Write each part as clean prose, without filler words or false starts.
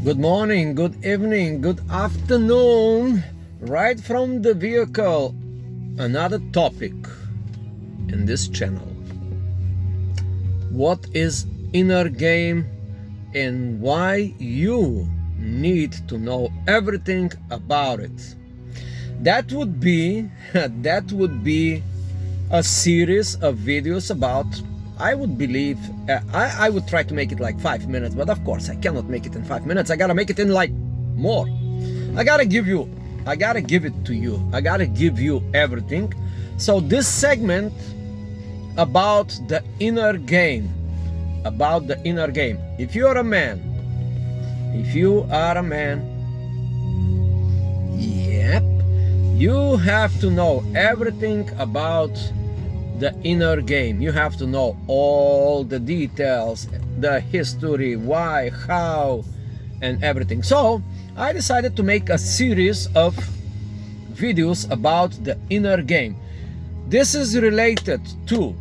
Good morning, good evening, good afternoon, right from the vehicle. Another topic in this channel. What is inner game and why you need to know everything about it? That would be a series of videos about, I would believe, I would try to make it like 5 minutes, but of course I cannot make it in 5 minutes. I gotta make it in like more. I gotta give it to you. I gotta give you everything. So this segment about the inner game, If you are a man, yep, you have to know everything about the inner game. You have to know all the details, the history, why, how, and everything. So I decided to make a series of videos about the inner game. This is related to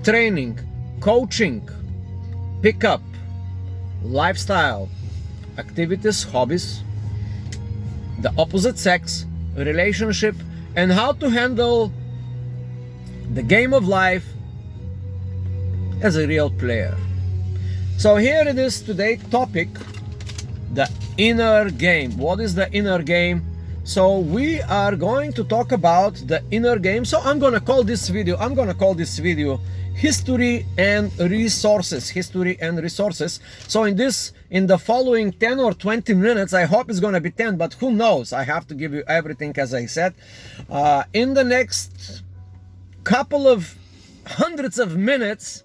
training, coaching, pickup, lifestyle, activities, hobbies, the opposite sex, relationship, and how to handle the game of life as a real player. So here it is, today's topic, the inner game. What is the inner game? So we are going to talk about the inner game. So I'm gonna call this video history and resources. So in the following 10 or 20 minutes, I hope it's gonna be 10, but who knows? I have to give you everything, as I said. In the next couple of hundreds of minutes,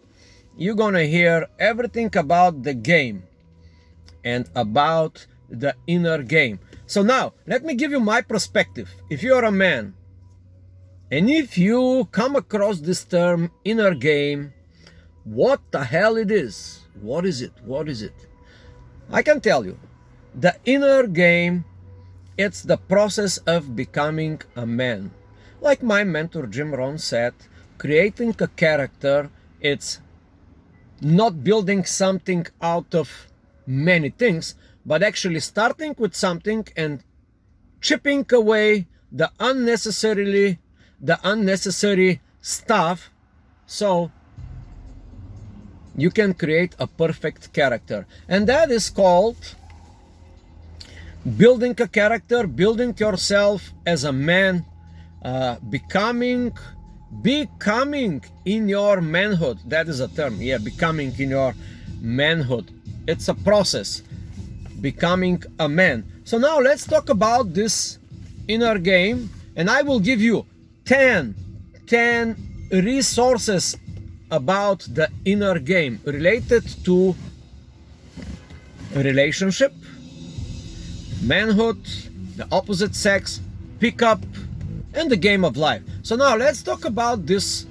you're gonna hear everything about the game and about the inner game. So now let me give you my perspective. If you're a man and if you come across this term inner game, what the hell it is? What is it? I can tell you, the inner game, it's the process of becoming a man. Like my mentor Jim Rohn said, creating a character, it's not building something out of many things, but actually starting with something and chipping away the unnecessary stuff, so you can create a perfect character. And that is called building a character, building yourself as a man, becoming in your manhood. That is a term, yeah, becoming in your manhood. It's a process, becoming a man. So now let's talk about this inner game, and I will give you 10 resources about the inner game related to relationship, manhood, the opposite sex, pickup, and the game of life. So now let's talk about this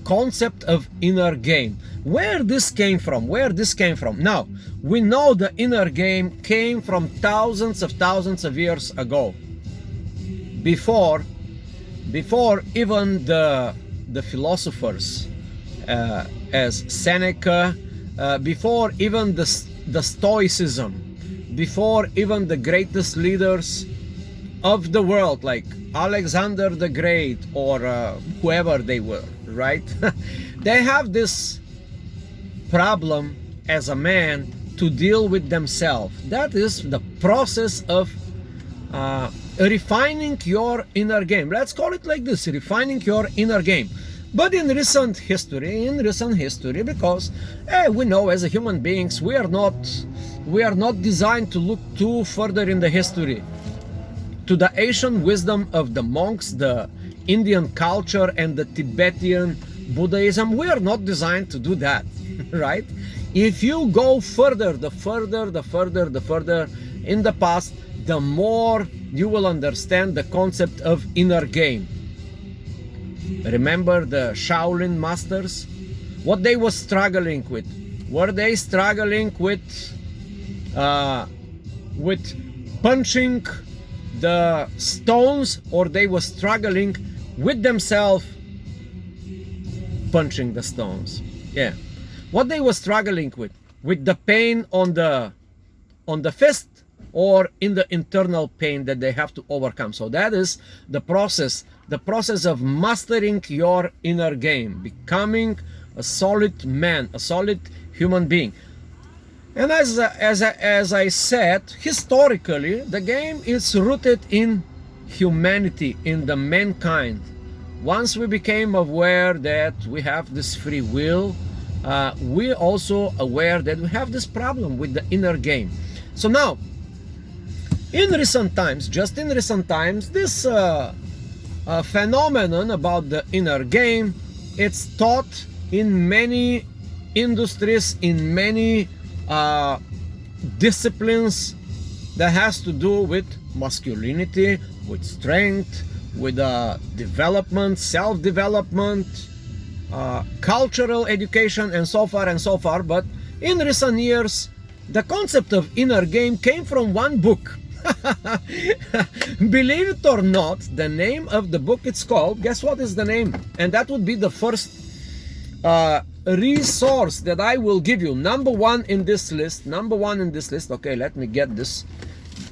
concept of inner game. Where this came from? Now, we know the inner game came from thousands of years ago. Before even the philosophers, as Seneca, before even the Stoicism, before even the greatest leaders of the world, like Alexander the Great or whoever they were, right? They have this problem as a man to deal with themselves. That is the process of refining your inner game. Let's call it like this, refining your inner game. But in recent history, because we know as a human beings, we are not designed to look too further in the history to the ancient wisdom of the monks, the Indian culture, and the Tibetan Buddhism. We are not designed to do that, right? If you go further, the further in the past, the more you will understand the concept of inner game. Remember the Shaolin masters? What they were struggling with? Were they struggling with punching the stones, or they were struggling with themselves punching the stones? Yeah. What they were struggling with? with the pain on the fist or in the internal pain that they have to overcome. So that is the process of mastering your inner game, becoming a solid man, a solid human being. And as I said, historically, the game is rooted in humanity, in the mankind. Once we became aware that we have this free will, we're also aware that we have this problem with the inner game. So now, in recent times, just in recent times, this phenomenon about the inner game, it's taught in many industries, in many disciplines that has to do with masculinity, with strength, with development, self-development, cultural education, and so far and so far. But in recent years, the concept of inner game came from one book. Believe it or not, the name of the book, it's called, guess what is the name? And that would be the first resource that I will give you. Number one in this list. Okay, let me get this.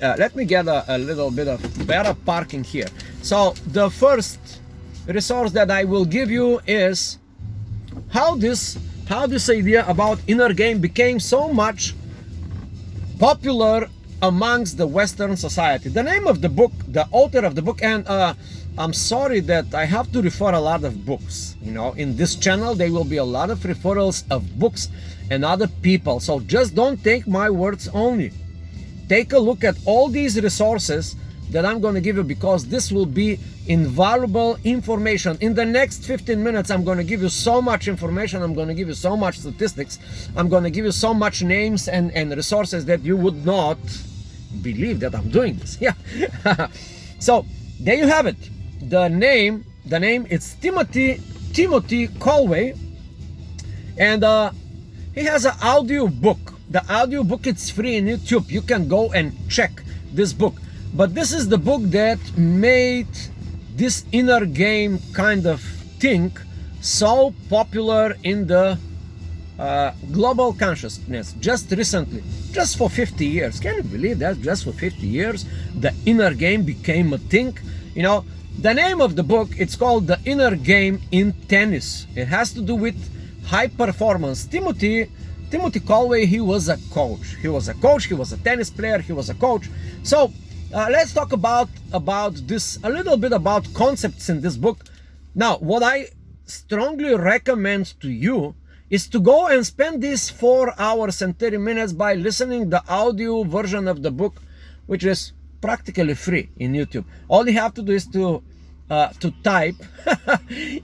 Let me get a little bit of better parking here. So the first resource that I will give you is how this idea about inner game became so much popular amongst the Western society. The name of the book, the author of the book, and I'm sorry that I have to refer a lot of books. You know, in this channel there will be a lot of referrals of books and other people. So just don't take my words only. Take a look at all these resources that I'm going to give you, because this will be invaluable information. In the next 15 minutes, I'm going to give you so much information. I'm going to give you so much statistics. I'm going to give you so much names and resources that you would not believe that I'm doing this. Yeah. So there you have it. The name is Timothy Colway, and he has an audio book. The audio book, it's free in YouTube. You can go and check this book. But this is the book that made this inner game kind of thing so popular in the global consciousness just recently, just for 50 years. Can you believe that? Just for 50 years, the inner game became a thing. You know, the name of the book, it's called The Inner Game in Tennis. It has to do with high performance. Timothy Colway, he was a coach. He was a tennis player, he was a coach. So let's talk about this, a little bit about concepts in this book. Now, what I strongly recommend to you is to go and spend these 4 hours and 30 minutes by listening the audio version of the book, which is practically free in YouTube. All you have to do is to type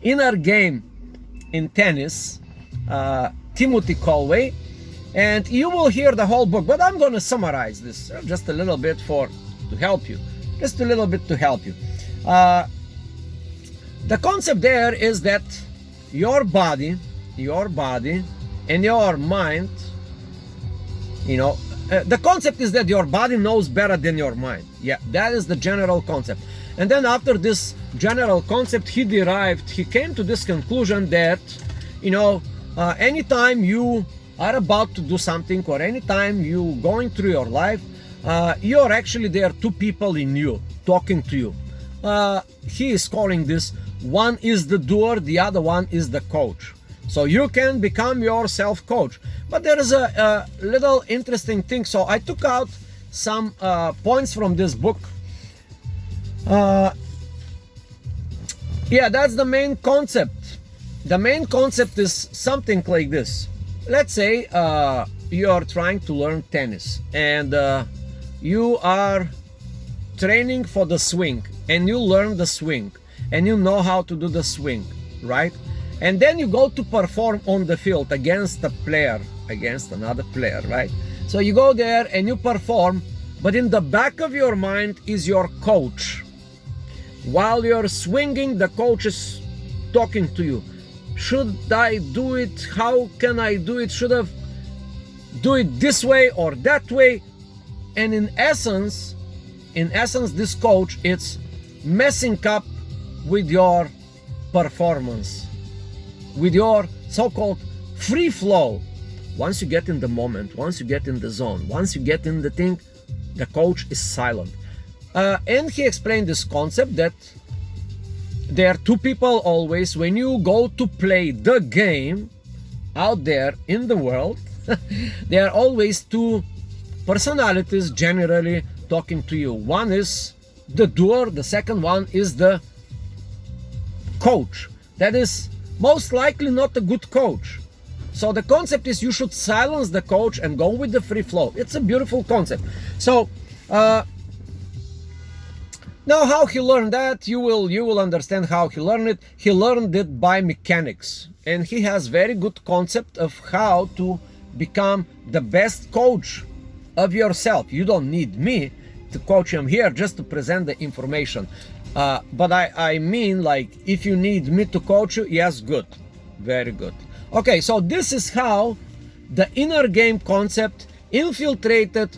Inner Game in Tennis, Timothy Colway, and you will hear the whole book. But I'm going to summarize this just a little bit to help you. Just a little bit to help you. The concept there is that your body and your mind, you know, the concept is that your body knows better than your mind. Yeah, that is the general concept. And then after this general concept, he came to this conclusion that, you know, anytime you are about to do something, or anytime you going through your life, there are two people in you talking to you. He is calling this, one is the doer, the other one is the coach. So you can become your self-coach. But there is a little interesting thing. So I took out some points from this book. Yeah, that's the main concept. The main concept is something like this. Let's say you are trying to learn tennis, and you are training for the swing, and you learn the swing, and you know how to do the swing, right? And then you go to perform on the field against another player, right? So you go there and you perform, but in the back of your mind is your coach. While you're swinging, the coach is talking to you. Should I do it? How can I do it? Should I do it this way or that way? And in essence, this coach, it's messing up with your performance, with your so-called free flow. once you get in the moment, once you get in the zone, once you get in the thing, the coach is silent. And he explained this concept that there are two people always when you go to play the game out there in the world. There are always two personalities generally talking to you. One is the doer, the second one is the coach. That is most likely not a good coach. So the concept is you should silence the coach and go with the free flow. It's a beautiful concept. So now how he learned that, you will understand how he learned it. He learned it by mechanics, and he has very good concept of how to become the best coach of yourself. You don't need me to coach. I'm here just to present the information. But I mean, like, if you need me to coach you, yes, good, very good. Okay, so this is how the inner game concept infiltrated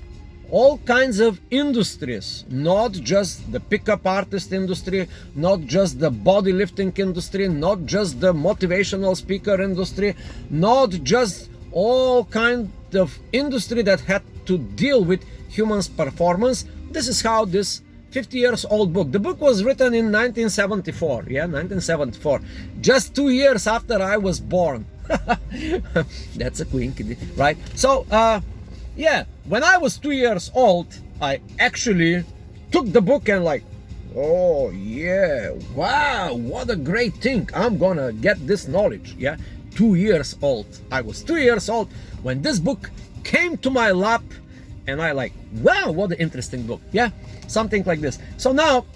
all kinds of industries, not just the pickup artist industry, not just the bodylifting industry, not just the motivational speaker industry, not just all kind of industry that had to deal with humans' performance. This is how this 50 years old book. The book was written in 1974. Yeah, 1974. Just 2 years after I was born. That's a coincidence, right? So, yeah, when I was 2 years old, I actually took the book and like, oh yeah, wow, what a great thing. I'm gonna get this knowledge. Yeah, 2 years old. I was 2 years old when this book came to my lap, and I like, wow, what an interesting book. Yeah, something like this. So now,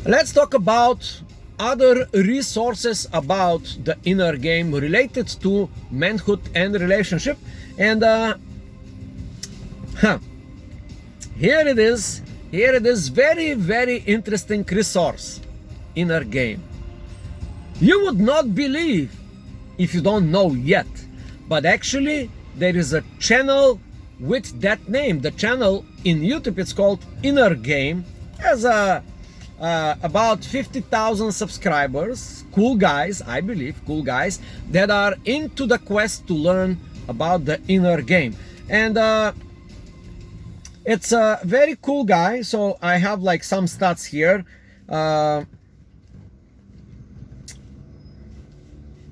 let's talk about other resources about the inner game related to manhood and relationship. And here it is. Here it is. Very, very interesting resource. Inner game. You would not believe if you don't know yet, but actually there is a channel with that name. The channel in YouTube, it's called Inner Game. Has a about 50,000 subscribers, cool guys, I believe, cool guys that are into the quest to learn about the inner game. And it's a very cool guy. So I have like some stats here.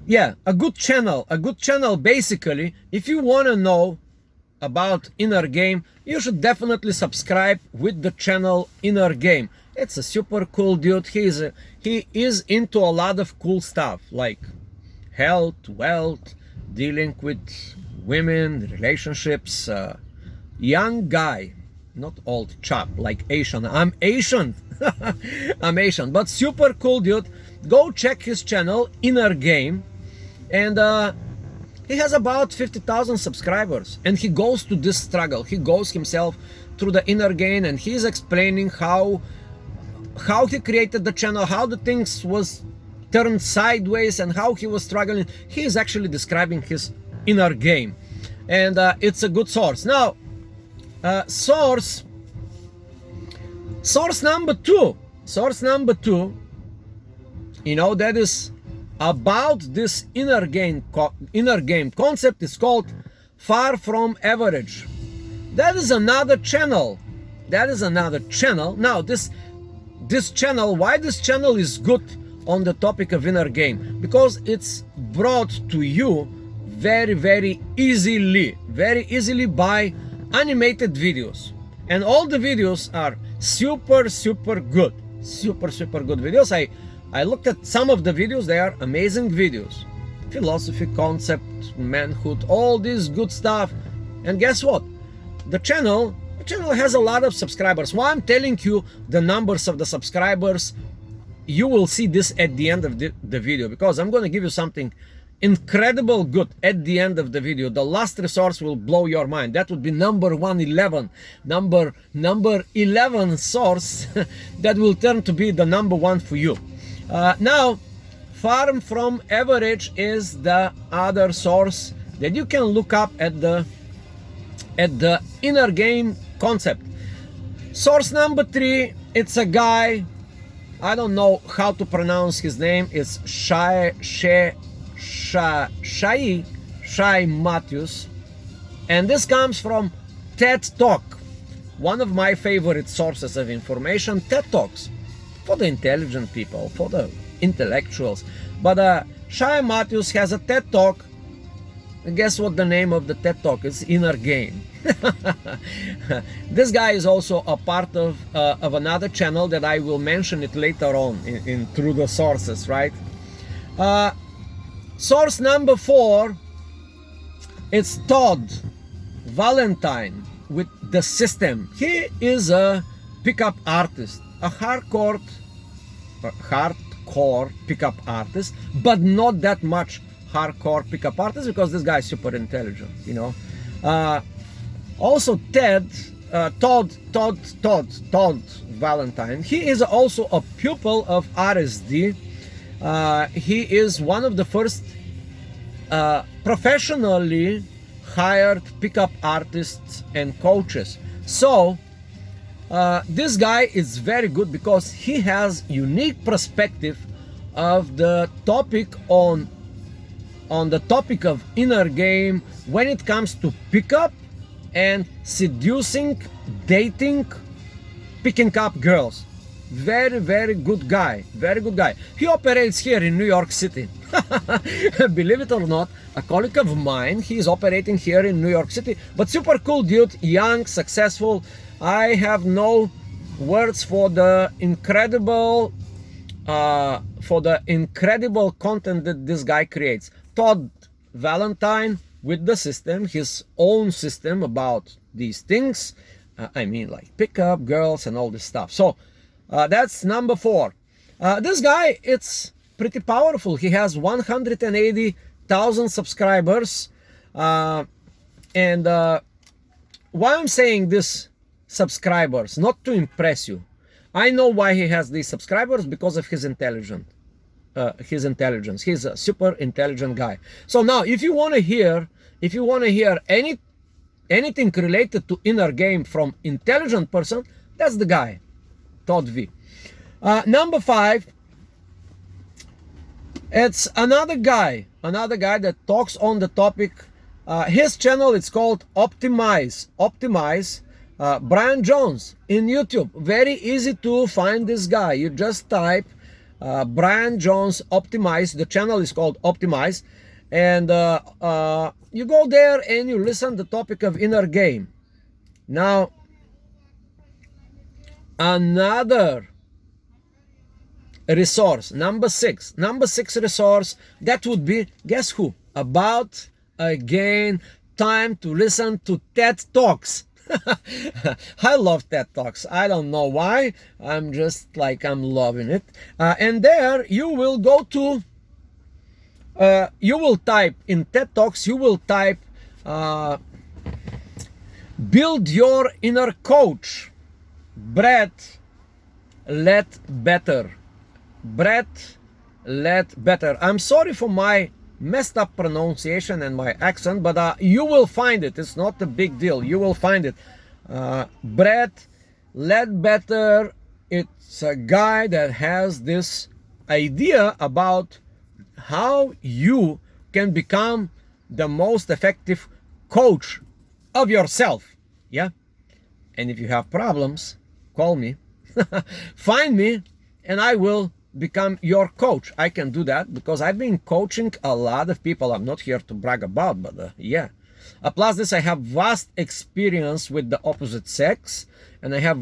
Yeah, a good channel basically. If you want to know about inner game, you should definitely subscribe with the channel Inner Game. It's a super cool dude. He is into a lot of cool stuff like health, wealth, dealing with women, relationships. Young guy, not old chap like Asian. I'm Asian. I'm Asian, but super cool dude. Go check his channel Inner Game, and he has about 50,000 subscribers, and he goes to this struggle. He goes himself through the inner game, and he's explaining how he created the channel, how the things was turned sideways, and how he was struggling. He is actually describing his inner game, and it's a good source. Now, source number two, you know, that is about this inner game concept is called Far From Average. That is another channel. Now this channel, why this channel is good on the topic of inner game? Because it's brought to you very, very easily by animated videos, and all the videos are super good videos. I looked at some of the videos. They are amazing videos. Philosophy, concept, manhood, all this good stuff. And guess what? The channel has a lot of subscribers. Why I'm telling you the numbers of the subscribers, you will see this at the end of the video, because I'm going to give you something incredible good at the end of the video. The last resource will blow your mind. That would be number 111, number 11 source that will turn to be the number one for you. Now, Far From Average is the other source that you can look up at the inner game concept. Source number 3, it's a guy, I don't know how to pronounce his name. It's Shai Matthews, and this comes from TED Talk, one of my favorite sources of information. TED Talks for the intelligent people, for the intellectuals. But Shai Matthews has a TED Talk. And guess what the name of the TED Talk is? Inner Game. This guy is also a part of another channel that I will mention it later on in through the sources, right? Source number 4, it's Todd Valentine with The System. He is a pickup artist, a hardcore pickup artist, but not that much hardcore pickup artist, because this guy is super intelligent, you know. Also Todd Valentine, he is also a pupil of RSD. He is one of the first professionally hired pickup artists and coaches. So this guy is very good because he has unique perspective of the topic on the topic of inner game when it comes to pickup and seducing, dating, picking up girls. Very, very good guy. Very good guy. He operates here in New York City. Believe it or not, a colleague of mine, he is operating here in New York City. But super cool dude, young, successful. I have no words for the incredible content that this guy creates. Todd Valentine with The System, his own system about these things. I mean, like pickup girls and all this stuff. So that's number 4. This guy, it's pretty powerful. He has 180,000 subscribers. And why I'm saying this subscribers, not to impress you. I know why he has these subscribers, because of his intelligence. He's a super intelligent guy. So now, if you want to hear anything related to inner game from intelligent person, that's the guy, Todd V. Number 5, it's another guy that talks on the topic. His channel, it's called Optimize. Brian Jones in YouTube. Very easy to find this guy. You just type Brian Jones Optimize. The channel is called Optimize, and you go there and you listen to the topic of inner game. Now, another resource, number 6 resource, that would be, guess who? About, again, time to listen to TED Talks. I love TED Talks. I don't know why. I'm just like, I'm loving it. And there you will go to, you will type in TED Talks, you will type build your inner coach, Brett Ledbetter. I'm sorry for my messed up pronunciation and my accent, but you will find it. It's not a big deal. You will find it. Brett Ledbetter, it's a guy that has this idea about how you can become the most effective coach of yourself. Yeah. And if you have problems, call me, find me, and I will become your coach. I can do that because I've been coaching a lot of people. I'm not here to brag about, but yeah. Plus this, I have vast experience with the opposite sex, and I have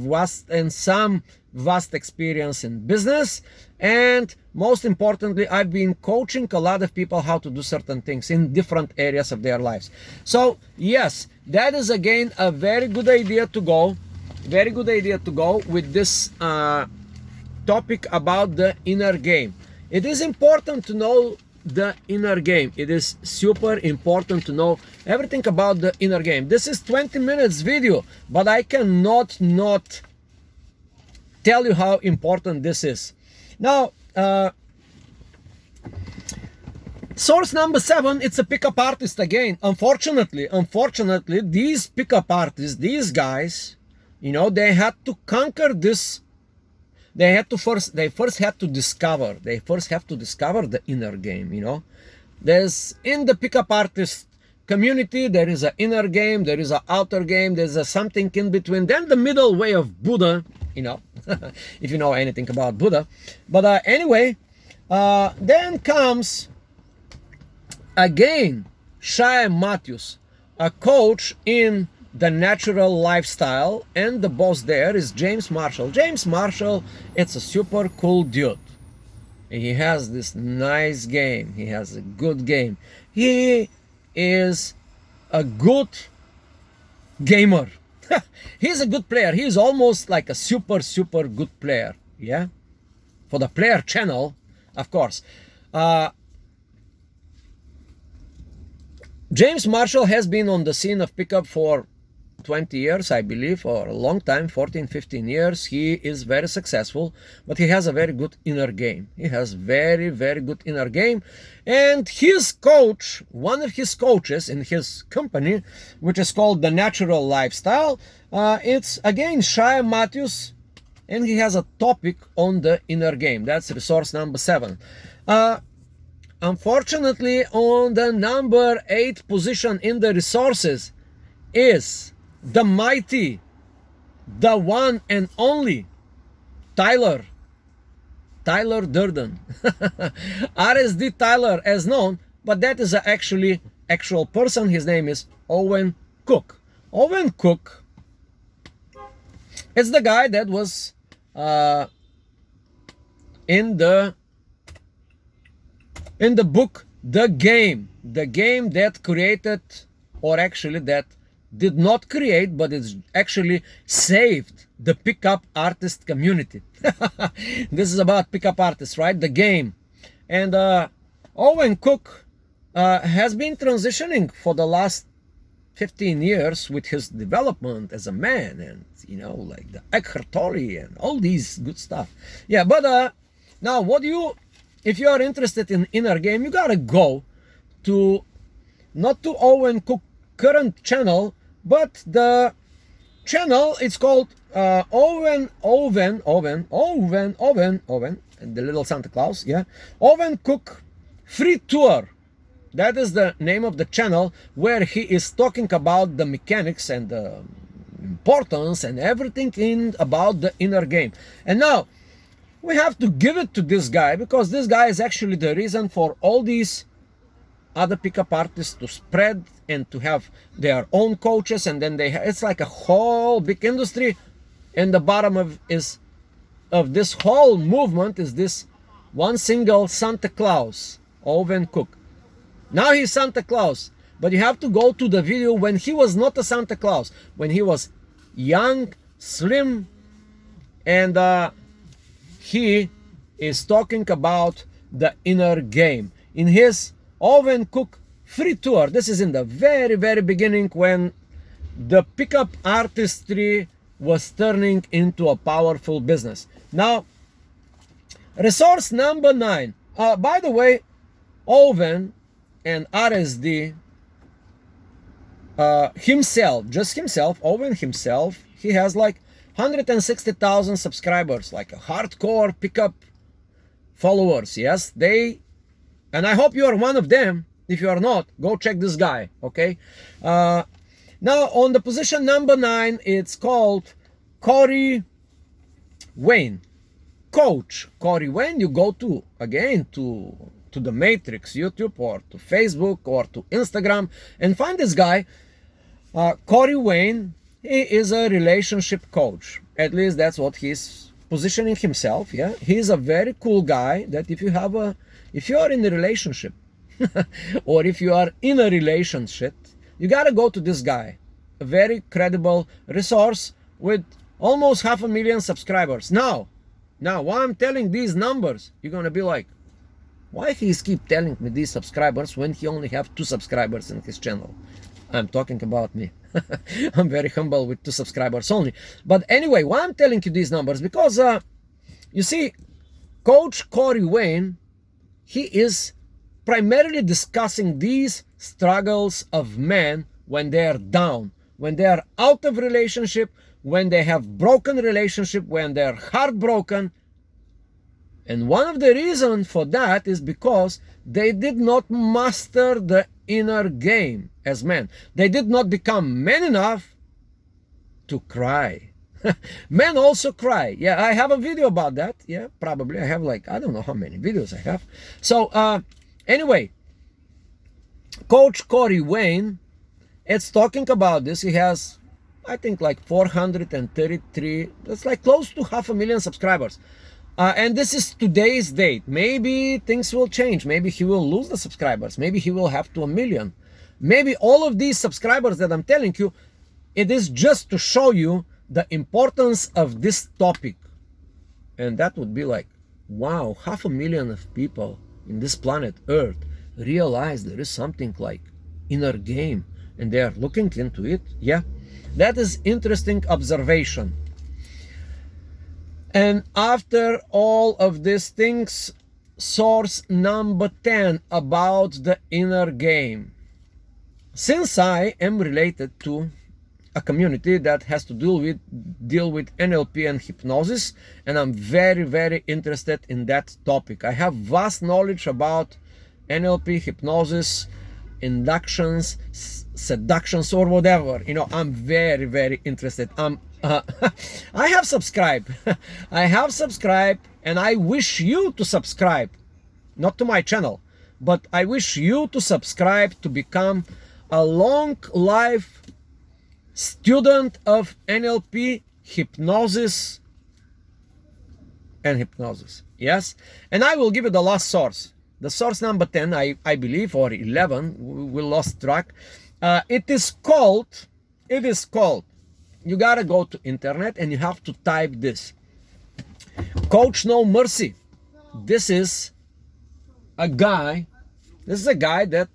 some vast experience in business, and most importantly, I've been coaching a lot of people how to do certain things in different areas of their lives. So yes, that is again a very good idea to go with this topic about the inner game. It is important to know the inner game. It is super important to know everything about the inner game. This is 20 minutes video, but I cannot not tell you how important this is. Now, source number 7, it's a pickup artist again. Unfortunately, these pickup artists, these guys, you know, they had to conquer this. They first have to discover the inner game, you know. There's in the pickup artist community, there is an inner game, there is an outer game, there's a something in between. Then the middle way of Buddha, you know, if you know anything about Buddha. But anyway, then comes again Shai Matthews, a coach in the natural lifestyle, and the boss there is James Marshall. James Marshall, it's a super cool dude. He has this nice game. He has a good game. He is a good gamer. He's a good player. He's almost like a super good player. Yeah, for the player channel, of course. James Marshall has been on the scene of pickup for 20 years, I believe, or a long time, 14, 15 years. He is very successful, but he has a very good inner game. He has very good inner game. And his coach, one of his coaches in his company, which is called The Natural Lifestyle, it's again Shai Matthews, and he has a topic on the inner game. That's resource number 7. Unfortunately, on the number 8 position in the resources is the mighty, the one and only Tyler Durden. RSD Tyler as known, but that is actually actual person. His name is Owen Cook. Owen Cook is the guy that was in the book The Game that created, or actually that did not create, but it's actually saved the pickup artist community. This is about pickup artists, right? The Game. And Owen Cook has been transitioning for the last 15 years with his development as a man, and you know, like the Eckhart Tolle and all these good stuff. Yeah, but now if you are interested in inner game, you gotta go to, not to Owen Cook current channel, but the channel, it's called Owen, and the little Santa Claus, yeah, Owen Cook Free Tour. That is the name of the channel, where he is talking about the mechanics and the importance and everything about the inner game. And now we have to give it to this guy, because this guy is actually the reason for all these other pickup artists to spread and to have their own coaches, and then it's like a whole big industry. And the bottom of this whole movement is this one single Santa Claus, Owen Cook. Now he's Santa Claus, but you have to go to the video when he was not a Santa Claus, when he was young, slim, and he is talking about the inner game in his Owen Cook Free Tour. This is in the very beginning, when the pickup artistry was turning into a powerful business. Now, resource number 9. By the way, Owen and RSD himself, Owen himself, he has like 160,000 subscribers, like a hardcore pickup followers. Yes, and I hope you are one of them. If you are not, go check this guy, okay? Now, on the position number 9, it's called Corey Wayne. Coach Corey Wayne. You go to, again, to the Matrix, YouTube, or to Facebook, or to Instagram, and find this guy, Corey Wayne. He is a relationship coach. At least that's what he's positioning himself. Yeah, he's a very cool guy that if you are in a relationship, or if you are in a relationship, you gotta go to this guy. A very credible resource with almost 500,000 subscribers. Now, while I'm telling these numbers, you're gonna be like, why he's keep telling me these subscribers when he only have 2 subscribers in his channel? I'm talking about me. I'm very humble with 2 subscribers only. But anyway, why I'm telling you these numbers? Because you see, Coach Corey Wayne, he is primarily discussing these struggles of men when they are down, when they are out of relationship, when they have broken relationship, when they're heartbroken. And one of the reasons for that is because They did not master the inner game as men. They did not become men enough to cry. Men also cry. Yeah, I have a video about that. Yeah, probably. I have like, I don't know how many videos I have. So, anyway, Coach Corey Wayne is talking about this. He has, I think, like 433, that's like close to 500,000 subscribers. And this is today's date. Maybe things will change. Maybe he will lose the subscribers. Maybe he will have to 1 million. Maybe all of these subscribers that I'm telling you, it is just to show you the importance of this topic. And that would be like, wow, 500,000 of people in this planet Earth realize there is something like inner game and they are looking into it. Yeah, that is interesting observation. And after all of these things, source number 10 about the inner game. Since I am related to a community that has to deal with NLP and hypnosis, and I'm very, very interested in that topic. I have vast knowledge about NLP, hypnosis, inductions, seductions, or whatever. You know, I'm very, very interested. I have subscribed. I have subscribed, and I wish you to subscribe, not to my channel, but I wish you to subscribe to become a long life student of NLP, hypnosis, and hypnosis. Yes, and I will give you the last source. The source number 10, I believe, or 11, we lost track. It is called, you gotta go to internet and you have to type this. Coach No Mercy. This is a guy that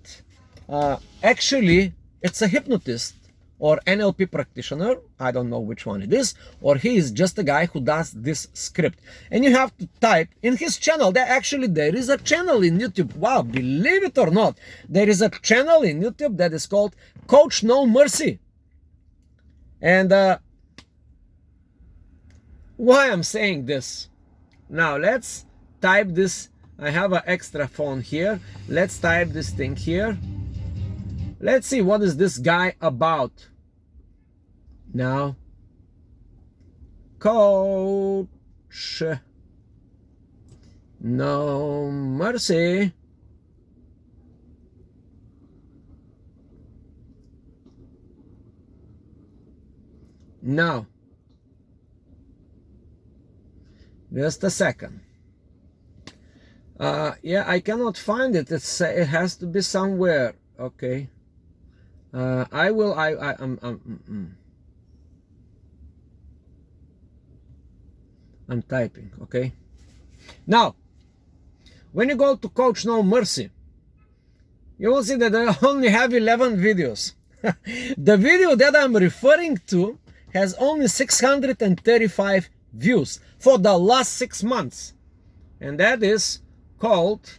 actually, it's a hypnotist or NLP practitioner, I don't know which one it is, or he is just a guy who does this script. And you have to type in his channel. There is a channel in YouTube. Wow, believe it or not, there is a channel in YouTube that is called Coach No Mercy. And why I'm saying this? Now let's type this. I have an extra phone here. Let's type this thing here. Let's see what is this guy about. Now, Coach No Mercy. Now, just a second. Yeah, I cannot find it. It has to be somewhere. Okay. I'm typing, okay? Now, when you go to Coach No Mercy, you will see that I only have 11 videos. The video that I'm referring to has only 635 views for the last 6 months. And that is called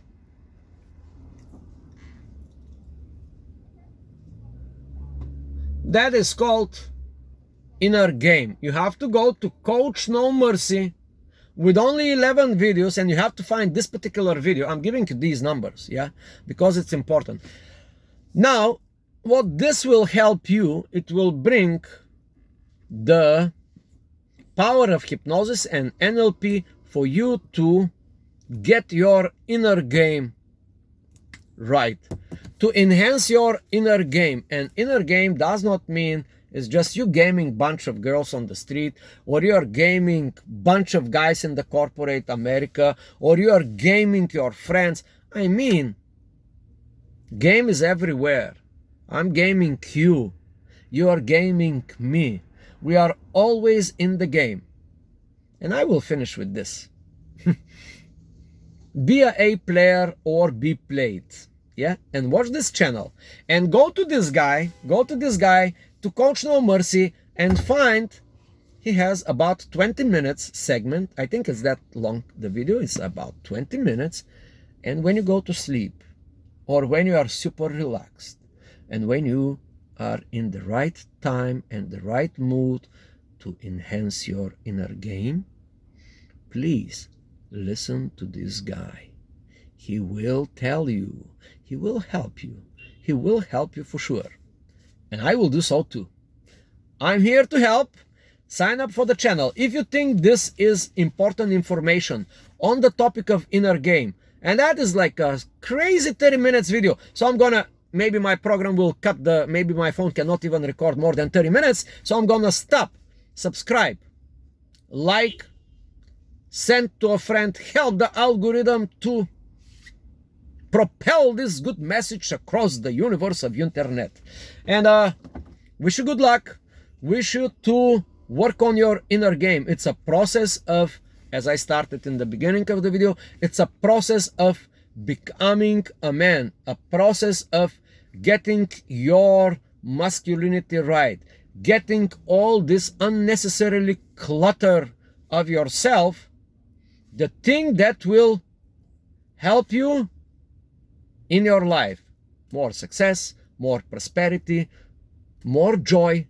Inner Game. You have to go to Coach No Mercy with only 11 videos, and you have to find this particular video. I'm giving you these numbers, yeah, because it's important. Now, what this will help you, it will bring the power of hypnosis and NLP for you to get your inner game right, to enhance your inner game. And inner game does not mean it's just you gaming bunch of girls on the street, or you are gaming bunch of guys in the corporate America, or you are gaming your friends. I mean, game is everywhere. I'm gaming you. You are gaming me. We are always in the game. And I will finish with this. Be a A player or be played. Yeah, and watch this channel and go to this guy, to Coach No Mercy, and find he has about 20 minutes segment. I think it's that long. The video is about 20 minutes. And when you go to sleep, or when you are super relaxed, and when you are in the right time and the right mood to enhance your inner game, please listen to this guy. He will tell you. He will help you. He will help you for sure. And I will do so too. I'm here to help. Sign up for the channel. If you think this is important information on the topic of inner game, and that is like a crazy 30 minutes video. So I'm gonna, maybe my program will cut maybe my phone cannot even record more than 30 minutes. So I'm gonna stop, subscribe, like, send to a friend, help the algorithm to propel this good message across the universe of internet. And wish you good luck. Wish you to work on your inner game. It's a process of, as I started in the beginning of the video, it's a process of becoming a man, a process of getting your masculinity right, getting all this unnecessarily clutter of yourself, the thing that will help you in your life. More success, more prosperity, more joy,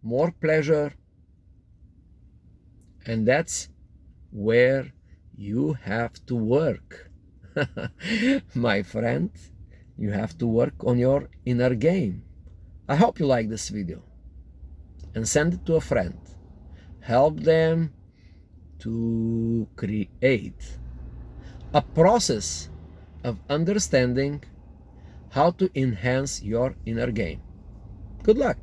more pleasure. And that's where you have to work. My friend, you have to work on your inner game. I hope you like this video and send it to a friend. Help them to create a process of understanding how to enhance your inner game. Good luck.